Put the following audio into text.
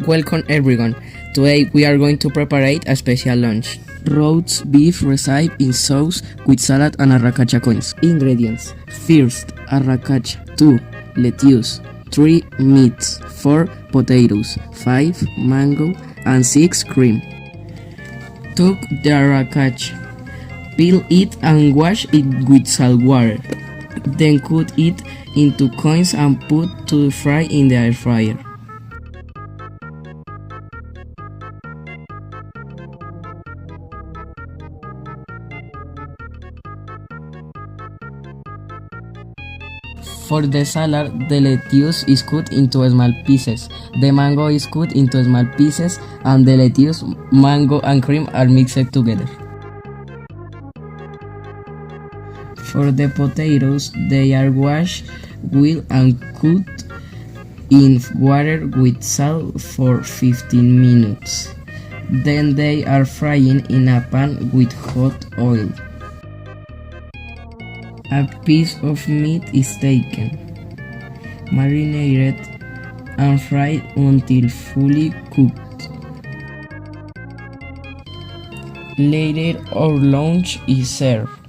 Welcome everyone. Today we are going to prepare a special lunch. Roast beef recipe in sauce with salad and arracacha coins. Ingredients: first, arracacha. 2. Lettuce. 3. Meats. 4. Potatoes. 5. Mango. And 6. Cream. Cook the arracacha. Peel it and wash it with salt water. Then cut it into coins and put to fry in the air fryer. For the salad, the lettuce is cut into small pieces, the mango is cut into small pieces, and the lettuce, mango, and cream are mixed together. For the potatoes, they are washed well and cooked in water with salt for 15 minutes. Then they are frying in a pan with hot oil. A piece of meat is taken, marinated, and fried until fully cooked. Later, our lunch is served.